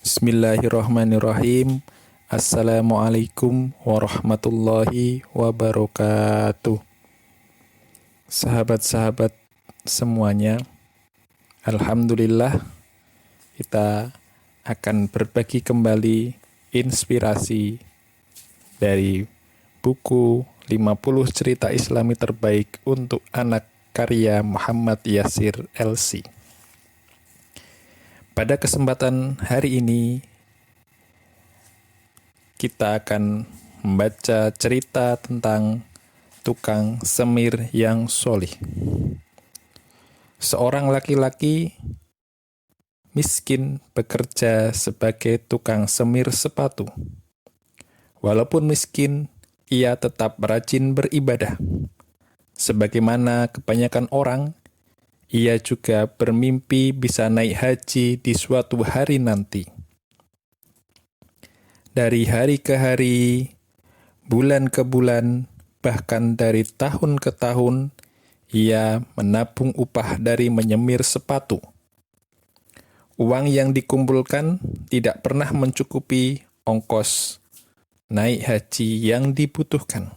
Bismillahirrahmanirrahim. Assalamualaikum warahmatullahi wabarakatuh. Sahabat-sahabat semuanya, alhamdulillah kita akan berbagi kembali inspirasi dari buku 50 cerita Islami terbaik untuk anak karya Muhammad Yasir LC. Pada kesempatan hari ini, kita akan membaca cerita tentang tukang semir yang solih. Seorang laki-laki miskin bekerja sebagai tukang semir sepatu. Walaupun miskin, ia tetap rajin beribadah. Sebagaimana kebanyakan orang, ia juga bermimpi bisa naik haji di suatu hari nanti. Dari hari ke hari, bulan ke bulan, bahkan dari tahun ke tahun, ia menabung upah dari menyemir sepatu. Uang yang dikumpulkan tidak pernah mencukupi ongkos naik haji yang dibutuhkan.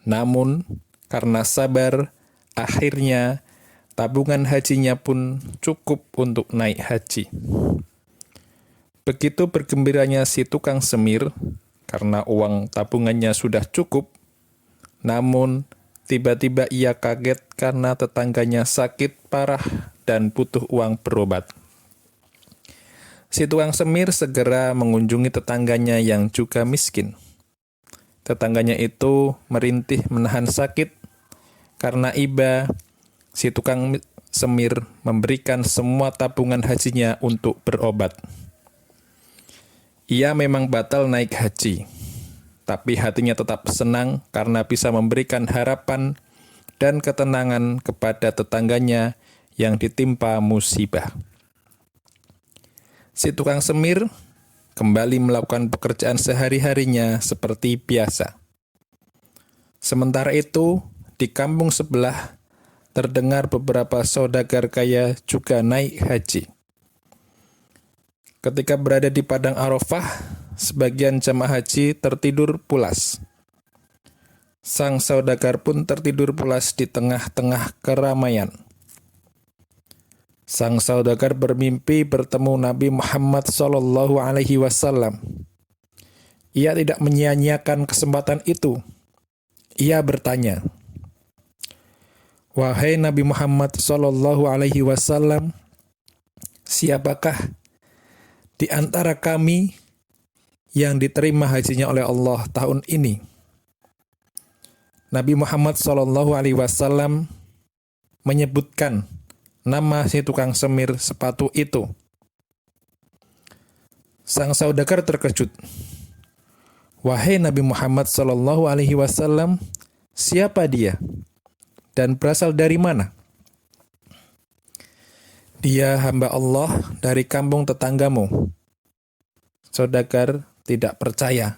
Namun, karena sabar, akhirnya tabungan hajinya pun cukup untuk naik haji. Begitu bergembiranya si tukang semir karena uang tabungannya sudah cukup, namun tiba-tiba ia kaget karena tetangganya sakit parah dan butuh uang berobat. Si tukang semir segera mengunjungi tetangganya yang juga miskin. Tetangganya itu merintih menahan sakit karena iba. Si tukang semir memberikan semua tabungan hajinya untuk berobat. Ia memang batal naik haji, tapi hatinya tetap senang karena bisa memberikan harapan dan ketenangan kepada tetangganya yang ditimpa musibah. Si tukang semir kembali melakukan pekerjaan sehari-harinya seperti biasa. Sementara itu, di kampung sebelah, terdengar beberapa saudagar kaya juga naik haji. Ketika berada di padang Arafah, sebagian jamaah haji tertidur pulas. Sang saudagar pun tertidur pulas di tengah-tengah keramaian. Sang saudagar bermimpi bertemu Nabi Muhammad SAW. Ia tidak menyia-nyiakan kesempatan itu. Ia bertanya, "Wahai Nabi Muhammad SAW, siapakah di antara kami yang diterima hajinya oleh Allah tahun ini?" Nabi Muhammad SAW menyebutkan nama si tukang semir sepatu itu. Sang saudagar terkejut. "Wahai Nabi Muhammad SAW, siapa dia? Dan berasal dari mana?" "Dia hamba Allah dari kampung tetanggamu." Saudagar tidak percaya.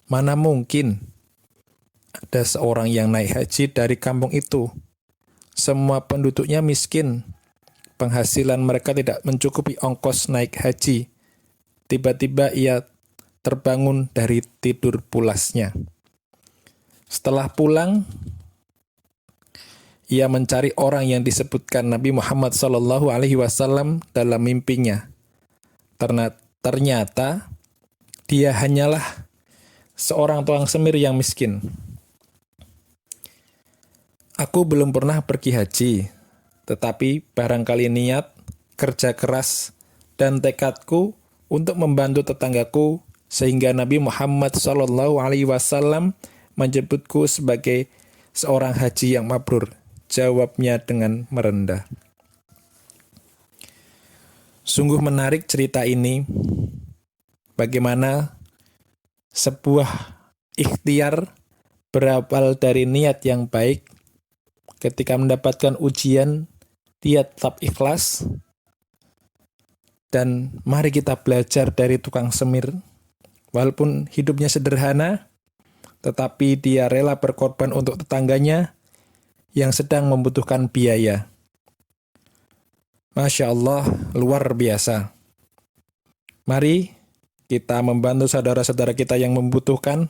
Mana mungkin ada seorang yang naik haji dari kampung itu? Semua penduduknya miskin. Penghasilan mereka tidak mencukupi ongkos naik haji. Tiba-tiba ia terbangun dari tidur pulasnya. Setelah pulang, ia mencari orang yang disebutkan Nabi Muhammad SAW dalam mimpinya. Ternyata dia hanyalah seorang tukang semir yang miskin. "Aku belum pernah pergi haji, tetapi barangkali niat, kerja keras, dan tekadku untuk membantu tetanggaku sehingga Nabi Muhammad SAW menyebutku sebagai seorang haji yang mabrur," jawabnya dengan merendah. Sungguh menarik cerita ini, bagaimana sebuah ikhtiar berawal dari niat yang baik, ketika mendapatkan ujian, dia tetap ikhlas. Dan mari kita belajar dari tukang semir. Walaupun hidupnya sederhana, tetapi dia rela berkorban untuk tetangganya yang sedang membutuhkan biaya. Masya Allah, luar biasa. Mari kita membantu saudara-saudara kita yang membutuhkan.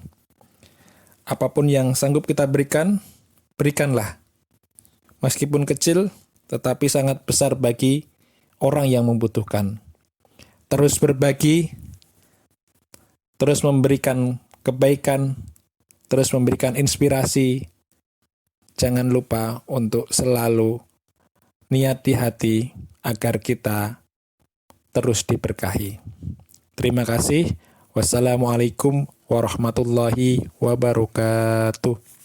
Apapun yang sanggup kita berikan, berikanlah. Meskipun kecil, tetapi sangat besar bagi orang yang membutuhkan. Terus berbagi, terus memberikan kebaikan, terus memberikan inspirasi. Jangan lupa untuk selalu niat di hati agar kita terus diberkahi. Terima kasih. Wassalamualaikum warahmatullahi wabarakatuh.